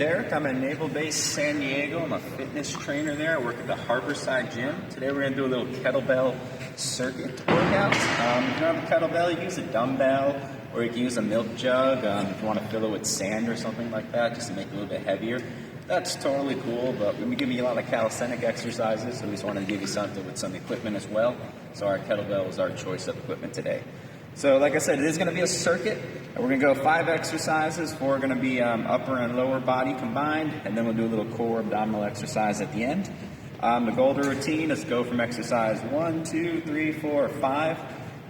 Derek. I'm in Naval Base, San Diego. I'm a fitness trainer there. I work at the Harborside Gym. Today we're going to do a little kettlebell circuit workout. If you don't have a kettlebell, you can use a dumbbell, or you can use a milk jug if you want to fill it with sand or something like that, just to make it a little bit heavier. That's totally cool, but we're giving you a lot of calisthenic exercises, so we just wanted to give you something with some equipment as well. So our kettlebell was our choice of equipment today. So like I said, it is going to be a circuit. We're going to go 5 exercises. 4 are going to be upper and lower body combined, and then we'll do a little core abdominal exercise at the end. The goal of the routine is to go from exercise 1, 2, 3, 4, 5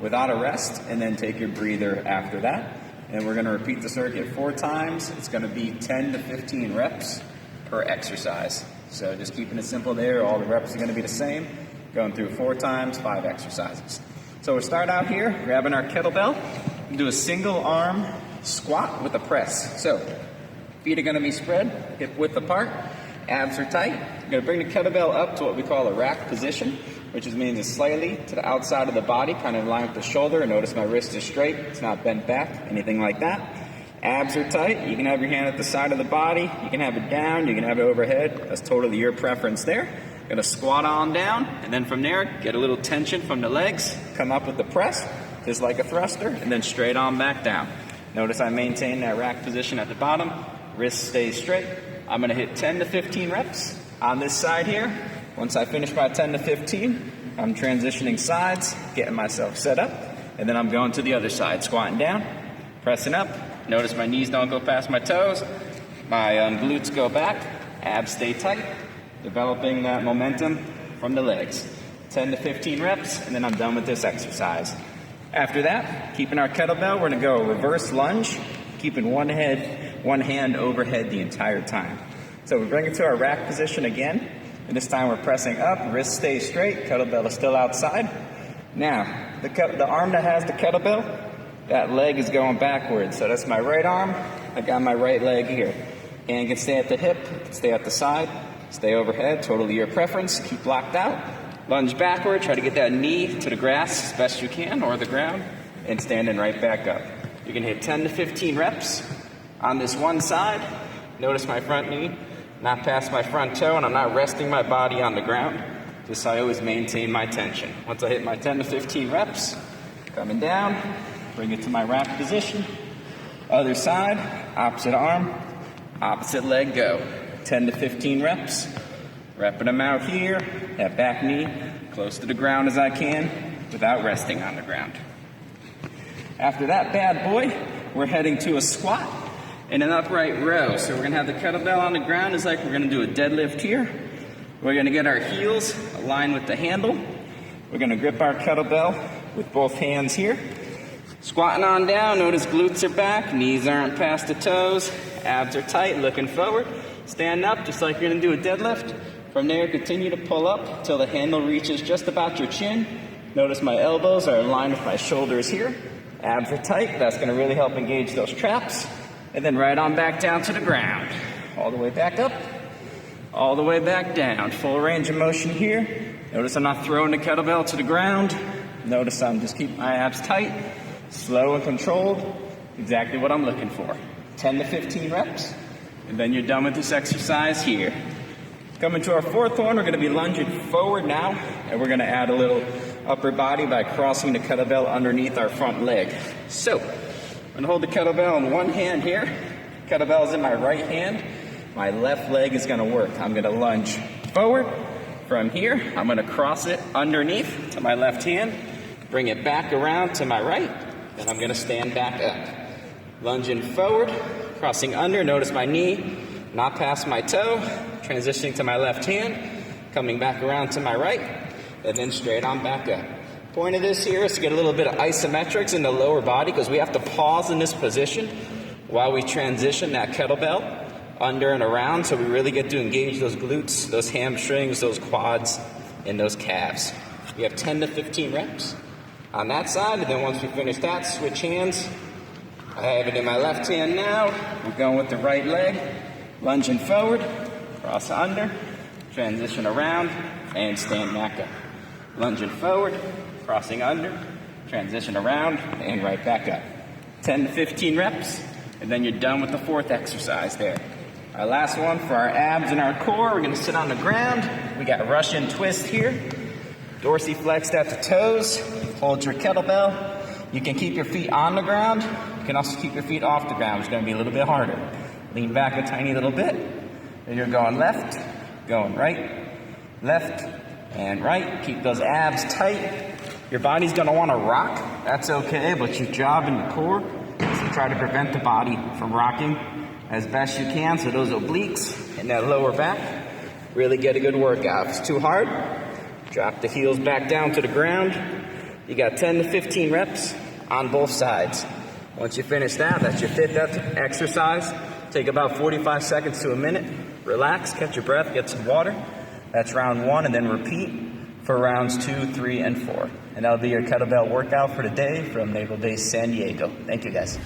without a rest, and then take your breather after that. And we're going to repeat the circuit 4 times. It's going to be 10 to 15 reps per exercise. So just keeping it simple there. All the reps are going to be the same. Going through 4 times, 5 exercises. So we'll start out here, grabbing our kettlebell, and do a single arm squat with a press. So feet are going to be spread, hip width apart, abs are tight. You're going to bring the kettlebell up to what we call a rack position, which means it's slightly to the outside of the body, kind of in line with the shoulder. Notice my wrist is straight, it's not bent back, anything like that. Abs are tight. You can have your hand at the side of the body, you can have it down, you can have it overhead. That's totally your preference there. Gonna squat on down, and then from there, get a little tension from the legs, come up with the press, just like a thruster, and then straight on back down. Notice I maintain that rack position at the bottom, wrist stays straight. I'm gonna hit 10 to 15 reps on this side here. Once I finish my 10 to 15, I'm transitioning sides, getting myself set up, and then I'm going to the other side, squatting down, pressing up. Notice my knees don't go past my toes, my glutes go back, abs stay tight. Developing that momentum from the legs. 10 to 15 reps, and then I'm done with this exercise. After that, keeping our kettlebell, we're gonna go reverse lunge, keeping one hand overhead the entire time. So we bring it to our rack position again, and this time we're pressing up, wrist stays straight, kettlebell is still outside. Now, the arm that has the kettlebell, that leg is going backwards. So that's my right arm, I got my right leg here. Hand can stay at the hip, can stay at the side. Stay overhead, totally your preference. Keep locked out. Lunge backward, try to get that knee to the grass as best you can, or the ground, and standing right back up. You can hit 10 to 15 reps on this one side. Notice my front knee, not past my front toe, and I'm not resting my body on the ground, just so I always maintain my tension. Once I hit my 10 to 15 reps, coming down, bring it to my rack position. Other side, opposite arm, opposite leg, go. 10 to 15 reps, repping them out here, that back knee close to the ground as I can without resting on the ground. After that bad boy, we're heading to a squat and an upright row. So we're gonna have the kettlebell on the ground, it's like we're gonna do a deadlift here. We're gonna get our heels aligned with the handle. We're gonna grip our kettlebell with both hands here. Squatting on down, notice glutes are back, knees aren't past the toes, abs are tight, looking forward. Stand up just like you're going to do a deadlift. From there, continue to pull up until the handle reaches just about your chin. Notice my elbows are aligned with my shoulders here. Abs are tight. That's going to really help engage those traps. And then right on back down to the ground. All the way back up. All the way back down. Full range of motion here. Notice I'm not throwing the kettlebell to the ground. Notice I'm just keeping my abs tight. Slow and controlled. Exactly what I'm looking for. 10 to 15 reps. And then you're done with this exercise here. Coming to our 4th one, we're going to be lunging forward now, and we're going to add a little upper body by crossing the kettlebell underneath our front leg. So, I'm going to hold the kettlebell in one hand here. Kettlebell is in my right hand. My left leg is going to work. I'm going to lunge forward. From here, I'm going to cross it underneath to my left hand, bring it back around to my right, then I'm going to stand back up. Lunging forward, crossing under, notice my knee, not past my toe, transitioning to my left hand, coming back around to my right, and then straight on back up. Point of this here is to get a little bit of isometrics in the lower body, because we have to pause in this position while we transition that kettlebell under and around, so we really get to engage those glutes, those hamstrings, those quads, and those calves. We have 10 to 15 reps on that side, and then once we finish that, switch hands. I have it in my left hand now. We're going with the right leg, lunging forward, cross under, transition around, and stand back up. Lunging forward, crossing under, transition around, and right back up. 10 to 15 reps, and then you're done with the 4th exercise there. Our last one for our abs and our core, we're gonna sit on the ground. We got Russian twist here. Dorsiflexed at the toes. Hold your kettlebell. You can keep your feet on the ground. You can also keep your feet off the ground, which is gonna be a little bit harder. Lean back a tiny little bit. And you're going left, going right, left, and right. Keep those abs tight. Your body's gonna wanna rock. That's okay, but your job in the core is to try to prevent the body from rocking as best you can, so those obliques and that lower back really get a good workout. If it's too hard, drop the heels back down to the ground. You got 10 to 15 reps on both sides. Once you finish that, that's your 5th exercise. Take about 45 seconds to a minute. Relax, catch your breath, get some water. That's round 1, and then repeat for rounds 2, 3, and 4. And that'll be your kettlebell workout for today from Naval Base San Diego. Thank you, guys.